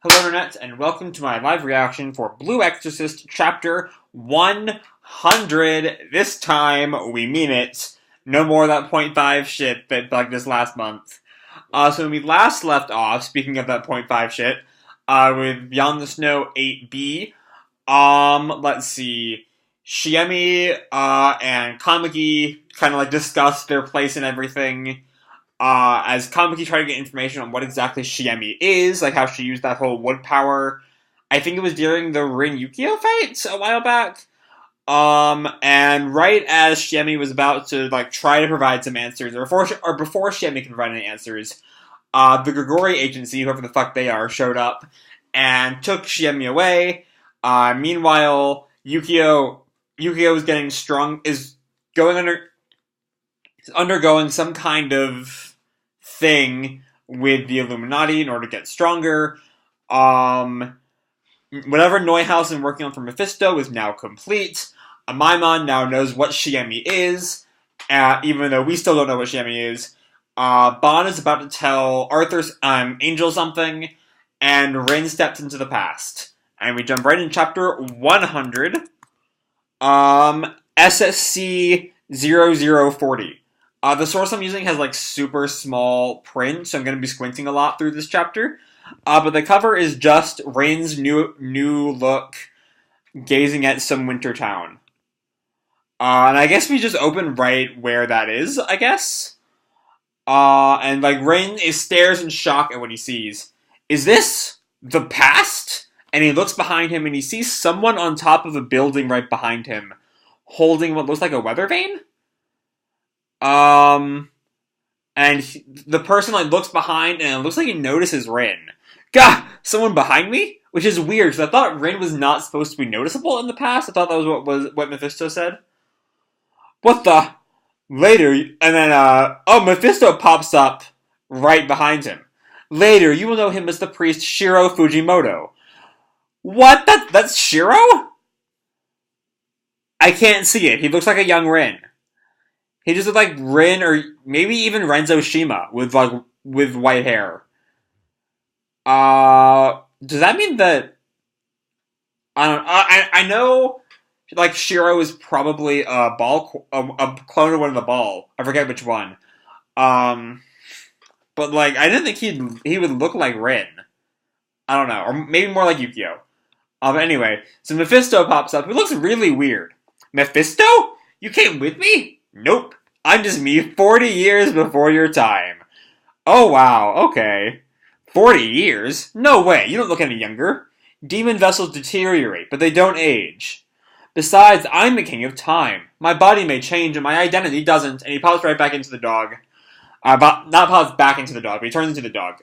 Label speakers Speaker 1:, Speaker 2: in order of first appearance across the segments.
Speaker 1: Hello Internet, and welcome to my live reaction for Blue Exorcist Chapter 100. This time, we mean it. No more of that .5 shit that bugged us last month. So when we last left off, speaking of that .5 shit, with Beyond the Snow 8B, let's see, Shiemi, and Kamiki kind of discussed their place and everything. As Kamiki tried to get information on what exactly Shiemi is, like how she used that whole wood power. I think it was during the Rin Yukio fight a while back. And right as Shiemi was about to try to provide some answers, or before Shiemi can provide any answers, the Grigori Agency, whoever the fuck they are, showed up and took Shiemi away. Meanwhile, Yukio is getting strong, is undergoing some kind of thing with the Illuminati in order to get stronger. Whatever Neuhausen working on for Mephisto is now complete. Maimon now knows what Shiemi is, even though we still don't know what Shiemi is. Bon is about to tell Arthur's Angel something, and Rin steps into the past. And we jump right in chapter 100. SSC 0040. The source I'm using has super small print, so I'm going to be squinting a lot through this chapter. But the cover is just Rin's new look, gazing at some winter town. And I guess we just open right where that is, I guess. And Rin stares in shock at what he sees. Is this the past? And he looks behind him and he sees someone on top of a building right behind him, holding what looks like a weather vane? And the person looks behind and it looks like he notices Rin. Gah! Someone behind me? Which is weird, because I thought Rin was not supposed to be noticeable in the past. I thought that was what Mephisto said. What the? Later, and then, Mephisto pops up right behind him. Later, you will know him as the priest Shiro Fujimoto. What? That's Shiro? I can't see it. He looks like a young Rin. He just looked like Rin, or maybe even Renzo Shima with white hair. Does that mean that I know Shiro is probably a clone of one of the Ball. I forget which one. But I didn't think he would look like Rin. I don't know, or maybe more like Yukio. But anyway, so Mephisto pops up. He looks really weird. Mephisto? You came with me? Nope. I'm just me 40 years before your time. Oh wow, okay. 40 years? No way, you don't look any younger. Demon vessels deteriorate, but they don't age. Besides, I'm the king of time. My body may change, and my identity doesn't. And he pops right back into the dog. Not pops back into the dog, but he turns into the dog.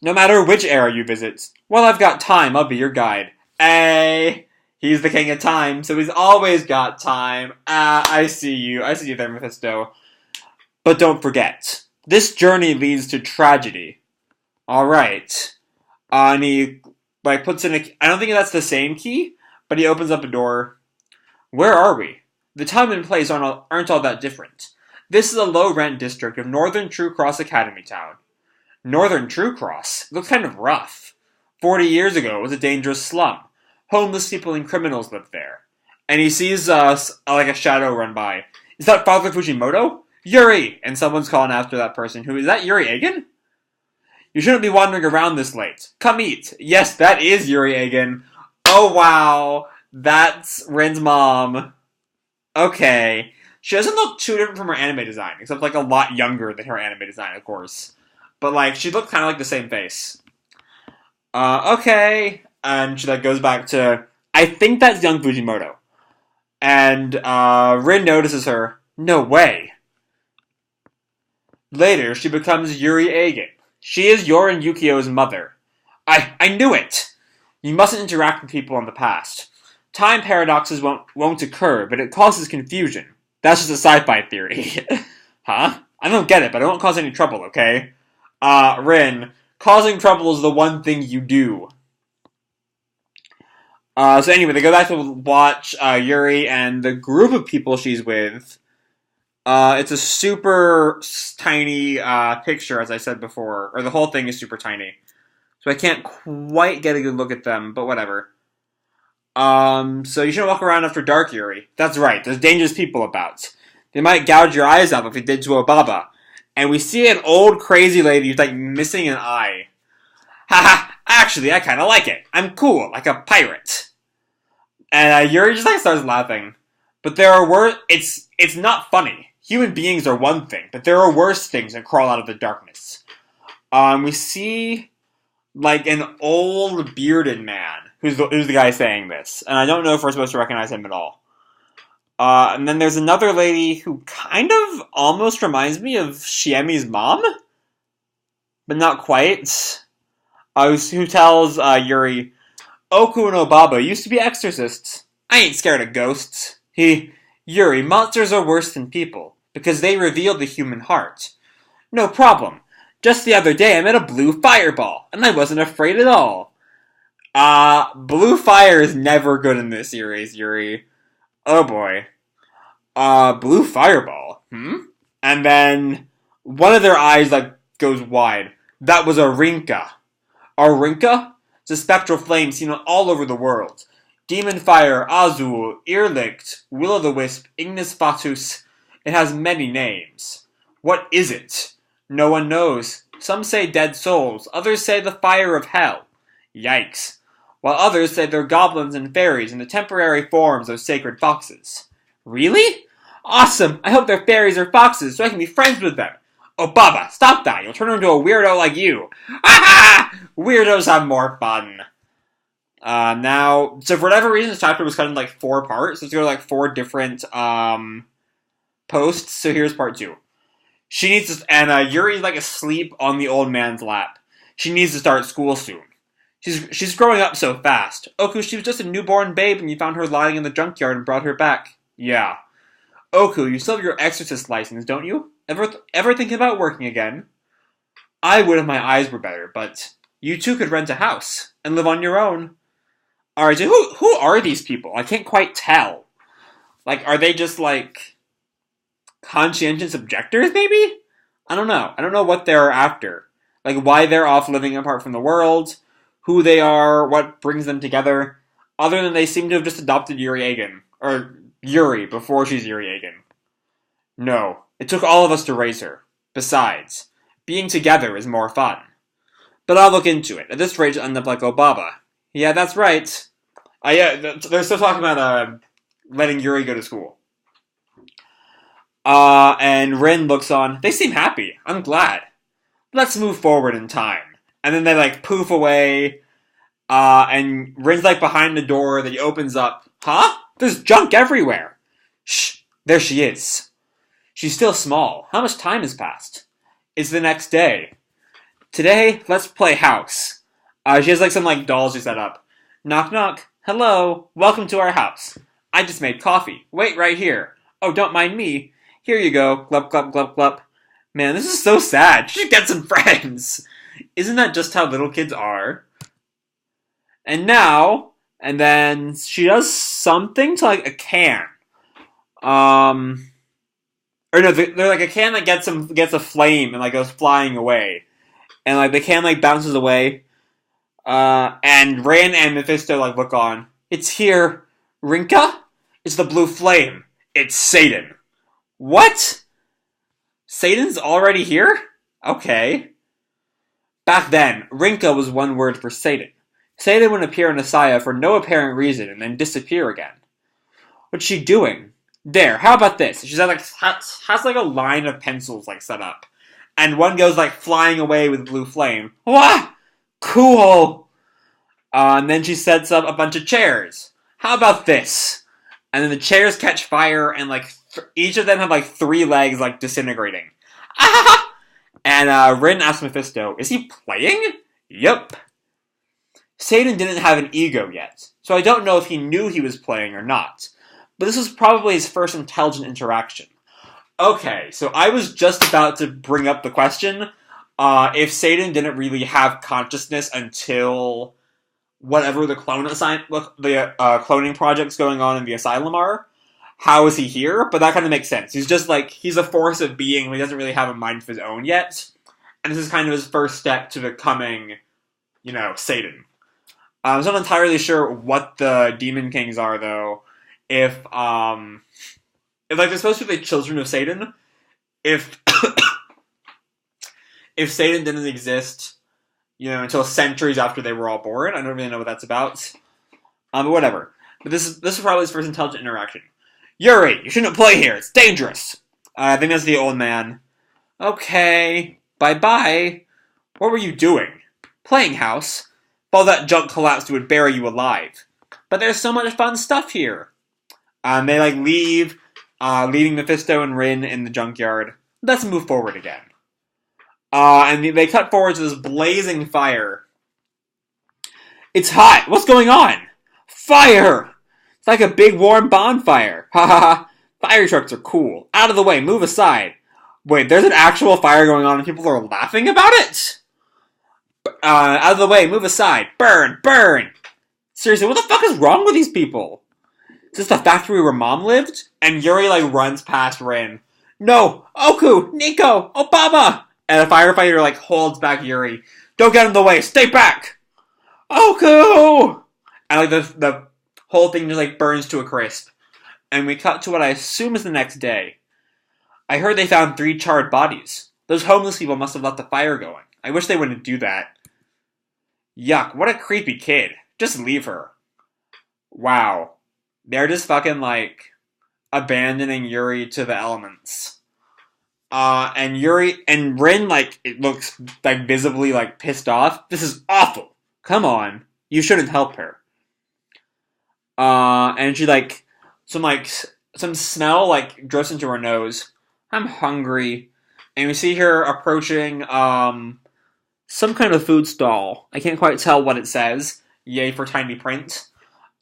Speaker 1: No matter which era you visit. Well, I've got time, I'll be your guide. Hey! He's the king of time, so he's always got time. I see you. I see you there, Mephisto. But don't forget, this journey leads to tragedy. Alright. And he, puts in I don't think that's the same key, but he opens up a door. Where are we? The time and place aren't all that different. This is a low-rent district of Northern True Cross Academy Town. Northern True Cross? Looks kind of rough. 40 years ago, it was a dangerous slum. Homeless people and criminals lived there. And he sees a shadow run by. Is that Father Fujimoto? Yuri! And someone's calling after that person. Who is that? Yuri Egan? You shouldn't be wandering around this late. Come eat. Yes, that is Yuri Egan. Oh wow. That's Rin's mom. Okay. She doesn't look too different from her anime design, except a lot younger than her anime design, of course. But she looked kind of like the same face. Okay. And she goes back to, I think that's young Fujimoto. And Rin notices her. No way. Later, she becomes Yuri Egan. She is Yor and Yukio's mother. I knew it! You mustn't interact with people in the past. Time paradoxes won't occur, but it causes confusion. That's just a sci-fi theory. Huh? I don't get it, but I won't cause any trouble, okay? Rin, causing trouble is the one thing you do. So anyway, they go back to watch Yuri and the group of people she's with. It's a super tiny picture, as I said before. Or the whole thing is super tiny. so I can't quite get a good look at them, but whatever. So you shouldn't walk around after dark, Yuri. That's right, there's dangerous people about. They might gouge your eyes out like they did to a Baba. And we see an old crazy lady who's like missing an eye. Haha, actually, I kinda like it. I'm cool, like a pirate. And Yuri just like starts laughing. But there are worse, it's not funny. Human beings are one thing, but there are worse things that crawl out of the darkness. We see like an old bearded man who's the guy saying this, and I don't know if we're supposed to recognize him at all. And then there's another lady who kind of almost reminds me of Shiemi's mom, but not quite. Who tells Yuri, Okuno Baba used to be Exorcists. I ain't scared of ghosts. Yuri, monsters are worse than people, because they reveal the human heart. No problem. Just the other day I met a blue fireball, and I wasn't afraid at all. Blue fire is never good in this series, Yuri. Oh boy. Blue fireball? And then one of their eyes, like, goes wide. That was a Rinka. A Rinka? It's a spectral flame seen all over the world. Demon fire, Azul, Irrlicht, Will-o'-the-Wisp, Ignis Fatuus. It has many names. What is it? No one knows. Some say dead souls, others say the fire of hell. Yikes. While others say they're goblins and fairies in the temporary forms of sacred foxes. Really? Awesome! I hope they're fairies or foxes so I can be friends with them. Oh, Baba, stop that! You'll turn into a weirdo like you. Ha! Weirdos have more fun. Now, so for whatever reason, this chapter was cut into like 4 parts. So let's go to like 4 different posts. So here's part 2. She needs to, and Yuri's like asleep on the old man's lap. She needs to start school soon. She's growing up so fast. Oku, she was just a newborn babe and you found her lying in the junkyard and brought her back. Yeah. Oku, you still have your Exorcist license, don't you? Ever thinking about working again? I would if my eyes were better, but you too could rent a house and live on your own. Alright, so who are these people? I can't quite tell. Like, are they just like conscientious objectors, maybe? I don't know. I don't know what they're after. Like, why they're off living apart from the world, who they are, what brings them together, other than they seem to have just adopted Yuri Egan. Or Yuri, before she's Yuri Egan. No, it took all of us to raise her. Besides, being together is more fun. But I'll look into it. At this rate, she'll end up like Obaba. Yeah, that's right. Yeah, they're still talking about letting Yuri go to school. And Rin looks on. They seem happy. I'm glad. Let's move forward in time. And then they like poof away. And Rin's like behind the door that he opens up. Huh? There's junk everywhere. Shh. There she is. She's still small. How much time has passed? It's the next day. Today, let's play house. She has like some like dolls she set up. Knock knock. Hello. Welcome to our house. I just made coffee. Wait right here. Oh, don't mind me. Here you go. Glup, glup, glup, glup. Man, this is so sad. She should get some friends. Isn't that just how little kids are? And now, and then she does something to like a can. Or no, they're like a can that gets a flame and like goes flying away. And like the can like bounces away. And Rin and Mephisto like look on. It's here. Rinka? It's the blue flame. It's Satan. What? Satan's already here? Okay. Back then, Rinka was one word for Satan. Satan would appear in Asaya for no apparent reason and then disappear again. What's she doing? There, how about this? She's has like a line of pencils like set up. And one goes like flying away with blue flame. Wah! Cool! And then she sets up a bunch of chairs. How about this? And then the chairs catch fire and like each of them have like 3 legs like disintegrating. Ah! And Rin asks Mephisto, is he playing? Yup. Satan didn't have an ego yet, so I don't know if he knew he was playing or not. But this was probably his first intelligent interaction. Okay, so I was just about to bring up the question, if Satan didn't really have consciousness until whatever the cloning projects going on in the asylum are, how is he here? But that kind of makes sense. He's just like, he's a force of being, but he doesn't really have a mind of his own yet. And this is kind of his first step to becoming Satan. I'm not entirely sure what the Demon Kings are, though. If like, they're supposed to be the children of Satan. If if Satan didn't exist, until centuries after they were all born, I don't really know what that's about. But whatever. But this is probably his first intelligent interaction. Yuri, you shouldn't play here. It's dangerous. I think that's the old man. Okay. Bye-bye. What were you doing? Playing house. If all that junk collapsed, it would bury you alive. But there's so much fun stuff here. They, leave, leaving Mephisto and Rin in the junkyard. Let's move forward again. And they cut forward to this blazing fire. It's hot! What's going on? Fire! It's like a big warm bonfire. Ha ha ha. Fire trucks are cool. Out of the way, move aside. Wait, there's an actual fire going on and people are laughing about it? Out of the way, move aside. Burn! Burn! Seriously, what the fuck is wrong with these people? Is this the factory where Mom lived? And Yuri, runs past Rin. No! Oku! Nico! Obama! And a firefighter, holds back Yuri. Don't get in the way! Stay back! Oku! And, the whole thing just, burns to a crisp. And we cut to what I assume is the next day. I heard they found 3 charred bodies. Those homeless people must have left the fire going. I wish they wouldn't do that. Yuck, what a creepy kid. Just leave her. Wow. They're just fucking, abandoning Yuri to the elements. And Yuri, and Rin, it looks, visibly, pissed off. This is awful. Come on. You shouldn't help her. And she, some smell, drifts into her nose. I'm hungry. And we see her approaching, some kind of food stall. I can't quite tell what it says. Yay for tiny print.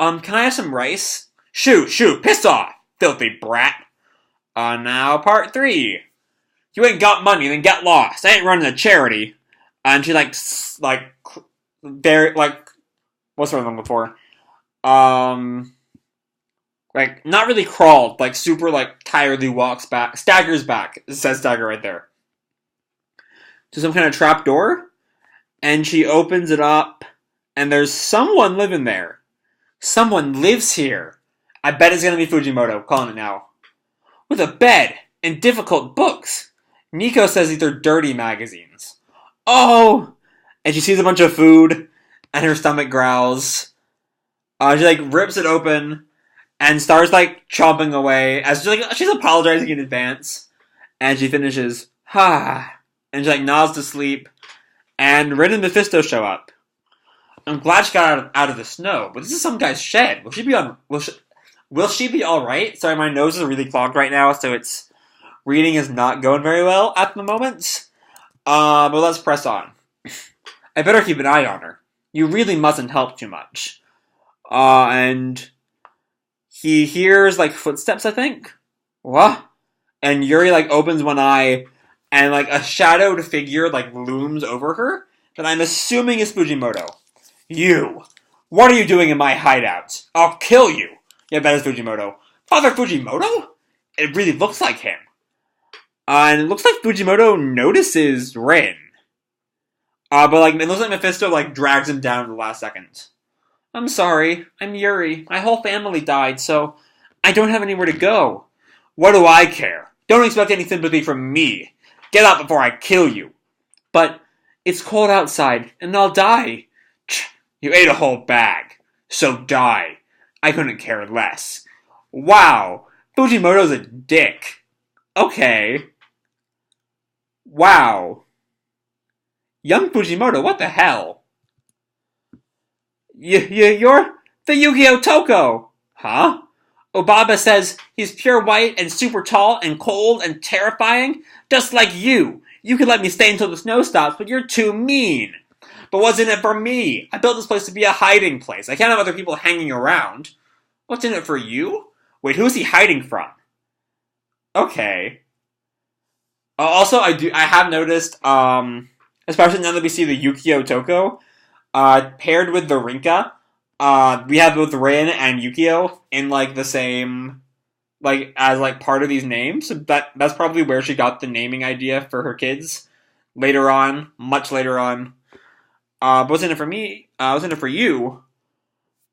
Speaker 1: Can I have some rice? Shoot, piss off, filthy brat. Now part 3. You ain't got money, then get lost. I ain't running a charity. And she, what's the word I'm looking for? Not really crawled, super, tiredly walks back, staggers back, it says stagger right there, to some kind of trap door, and she opens it up, and there's someone living there. Someone lives here. I bet it's gonna be Fujimoto, calling it now. With a bed and difficult books. Nico says these are dirty magazines. Oh! And she sees a bunch of food, and her stomach growls. She, rips it open, and starts, chomping away, as she's apologizing in advance. And she finishes, and she, nods to sleep. And Rin and Mephisto show up. I'm glad she got out of the snow, but this is some guy's shed. Will she be alright? Sorry, my nose is really clogged right now, so it's... Reading is not going very well at the moment. But let's press on. I better keep an eye on her. You really mustn't help too much. And... He hears, footsteps, I think? What? And Yuri, opens one eye, and, a shadowed figure, looms over her, that I'm assuming is Fujimoto. You! What are you doing in my hideout? I'll kill you! Yeah, that is Fujimoto. Father Fujimoto? It really looks like him. And it looks like Fujimoto notices Rin. But, it looks like Mephisto, drags him down at the last second. I'm sorry. I'm Yuri. My whole family died, so I don't have anywhere to go. What do I care? Don't expect any sympathy from me. Get out before I kill you. But it's cold outside, and I'll die. You ate a whole bag. So die. I couldn't care less. Wow. Fujimoto's a dick. Okay. Wow. Young Fujimoto, what the hell? You're the Yu-Gi-Oh! Toko! Huh? Obaba says he's pure white and super tall and cold and terrifying, just like you. You could let me stay until the snow stops, but you're too mean. But what's in it for me? I built this place to be a hiding place. I can't have other people hanging around. What's in it for you? Wait, who's he hiding from? Okay. Also, I have noticed, especially now that we see the Yu-Gi-Oh! Toko, paired with the Rinka, we have both Rin and Yu-Gi-Oh! In, the same, as, part of these names. So that's probably where she got the naming idea for her kids. Later on, much later on. But wasn't it for me? Wasn't it for you?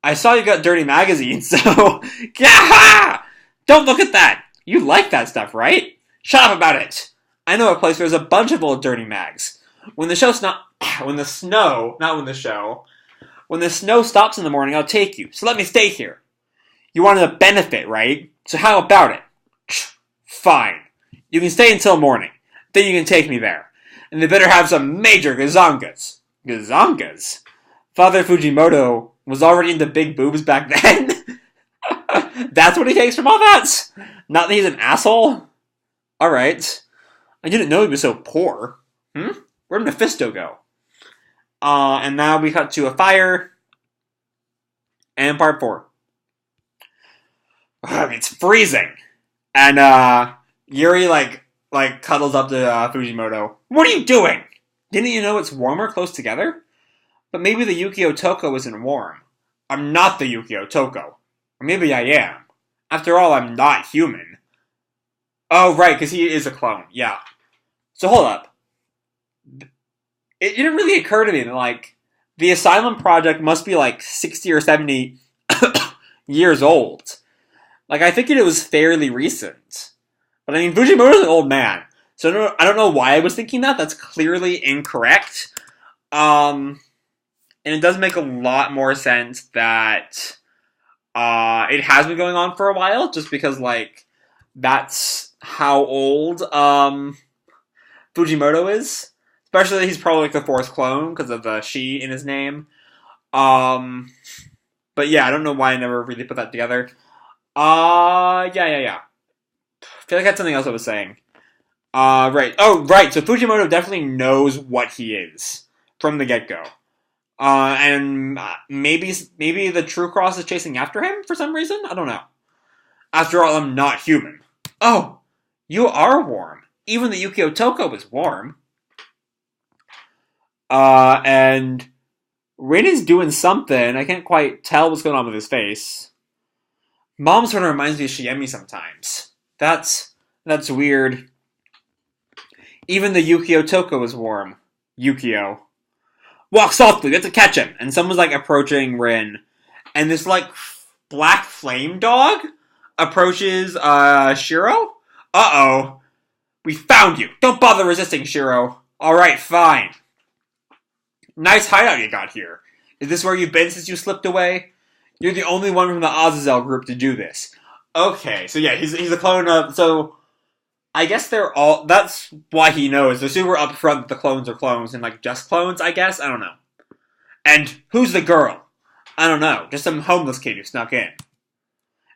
Speaker 1: I saw you got dirty magazines, so yeah! Don't look at that. You like that stuff, right? Shut up about it. I know a place where there's a bunch of old dirty mags. When the show's not, when the snow, not when the show, when the snow stops in the morning, I'll take you. So let me stay here. You wanted a benefit, right? So how about it? Fine. You can stay until morning. Then you can take me there. And they better have some major gazongas. Gazongas? Father Fujimoto was already into big boobs back then? That's what he takes from all that? Not that he's an asshole? Alright. I didn't know he was so poor. Where'd Mephisto go? And now we cut to a fire. And part 4. It's freezing. And, Yuri, like cuddles up to, Fujimoto. What are you doing? Didn't you know it's warmer close together? But maybe the Yukio Toko isn't warm. I'm not the Yukio Toko. Or maybe I am. After all, I'm not human. Oh, right, because he is a clone. Yeah. So hold up. It didn't really occur to me that, like, the Asylum Project must be, like, 60 or 70 years old. Like, I think it was fairly recent. But, I mean, Fujimoto's an old man. So I don't know why I was thinking that. That's clearly incorrect. And it does make a lot more sense that it has been going on for a while, just because, like, that's how old Fujimoto is. Especially he's probably, like, the 4th clone, because of the she in his name. But yeah, I don't know why I never really put that together. Yeah. I feel like that's something else I was saying. Right. Oh, right, so Fujimoto definitely knows what he is from the get-go. And maybe the True Cross is chasing after him for some reason? I don't know. After all, I'm not human. Oh, you are warm. Even the Yukio Toko is warm. And Rin is doing something. I can't quite tell what's going on with his face. Mom sort of reminds me of Shiemi sometimes. That's weird. Even the Yukio Toko is warm. Yukio. Walk softly, we have to catch him. And someone's, like, approaching Rin. And this, like, black flame dog approaches, Shiro? Uh-oh. We found you. Don't bother resisting, Shiro. Alright, fine. Nice hideout you got here. Is this where you've been since you slipped away? You're the only one from the Azazel group to do this. Okay, so yeah, he's a clone of... So, I guess they're all... That's why he knows. They're super upfront that the clones are clones and, like, just clones, I guess? I don't know. And who's the girl? I don't know. Just some homeless kid who snuck in.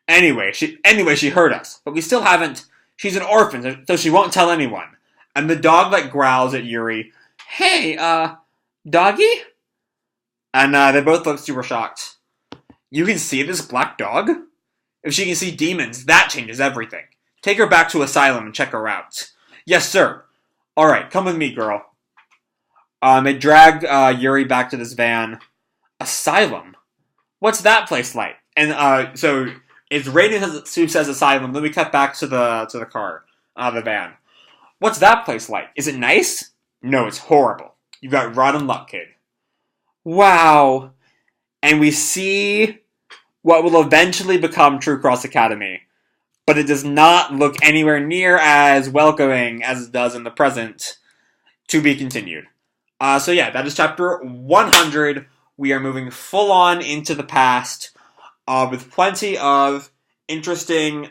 Speaker 1: Anyway, she heard us. But we still haven't... She's an orphan, so she won't tell anyone. And the dog, like, growls at Yuri. Hey, doggy? And, they both look super shocked. You can see this black dog? If she can see demons, that changes everything. Take her back to Asylum and check her out. Yes, sir. Alright, come with me, girl. They drag, Yuri back to this van. Asylum? What's that place like? And, so, it's Raiden who says Asylum, then we cut back to the car, the van. What's that place like? Is it nice? No, it's horrible. You got rotten luck, kid. Wow. And we see what will eventually become True Cross Academy. But it does not look anywhere near as welcoming as it does in the present. To be continued. So yeah, that is chapter 100. We are moving full on into the past, with plenty of interesting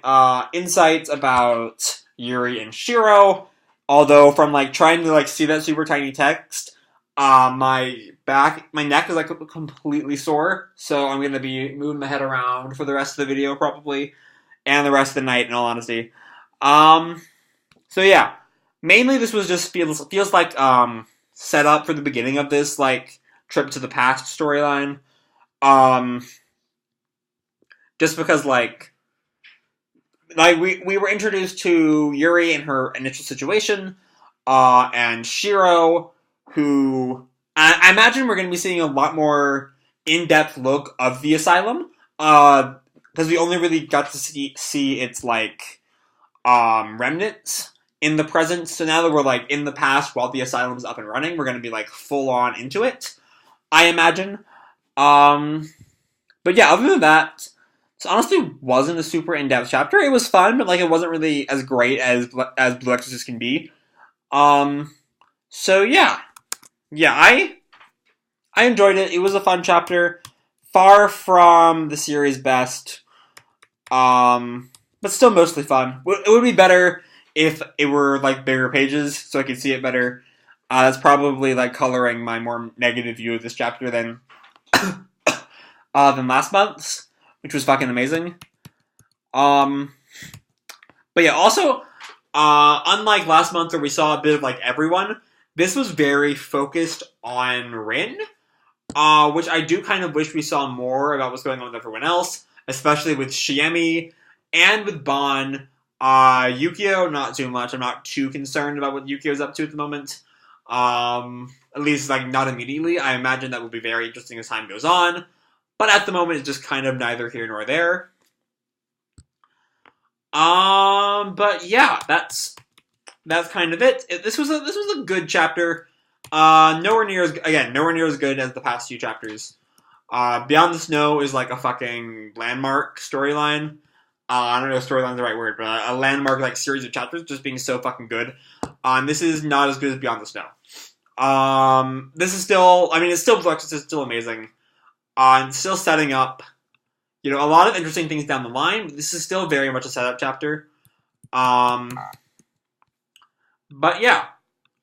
Speaker 1: insights about Yuri and Shiro. Although from like trying to like see that super tiny text, my neck is like completely sore. So I'm gonna be moving my head around for the rest of the video probably, and the rest of the night in all honesty. So yeah, mainly this was just feels like set up for the beginning of this like trip to the past storyline. Just because like we were introduced to Yuri and her initial situation, and Shiro, who I imagine we're going to be seeing a lot more in-depth look of the asylum, because we only really got to see its like remnants in the present. So now that we're like in the past while the asylum's up and running, we're going to be like full on into it. I imagine. Um, but yeah, other than that, this honestly wasn't a super in-depth chapter. It was fun, but like it wasn't really as great as Blue Exorcist can be. Um, so yeah, I enjoyed it. It was a fun chapter, far from the series' best, but still mostly fun. It would be better if it were like bigger pages, so I could see it better. That's probably like coloring my more negative view of this chapter than last month's, which was fucking amazing. Um, but yeah, also, unlike last month where we saw a bit of like everyone, this was very focused on Rin, which I do kind of wish we saw more about what's going on with everyone else, especially with Shiemi and with Bon. Yukio, not too much. I'm not too concerned about what Yukio's up to at the moment. At least, like, not immediately. I imagine that will be very interesting as time goes on. But at the moment, it's just kind of neither here nor there. But yeah, that's kind of it. This was a good chapter. Nowhere near as good as the past few chapters. Beyond the Snow is like a fucking landmark storyline. I don't know if storyline's the right word, but a landmark like series of chapters just being so fucking good. This is not as good as Beyond the Snow. This is still, I mean, it's still Flux, it's still amazing. It's still setting up, a lot of interesting things down the line. But this is still very much a setup chapter. But yeah,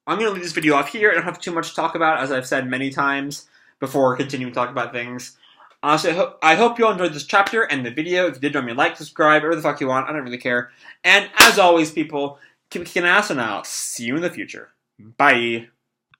Speaker 1: I'm going to leave this video off here. I don't have too much to talk about, as I've said many times before continuing to talk about things. So I hope you all enjoyed this chapter and the video. If you did, drop me a like, subscribe, whatever the fuck you want. I don't really care. And as always, people, keep kicking ass, and I'll see you in the future. Bye.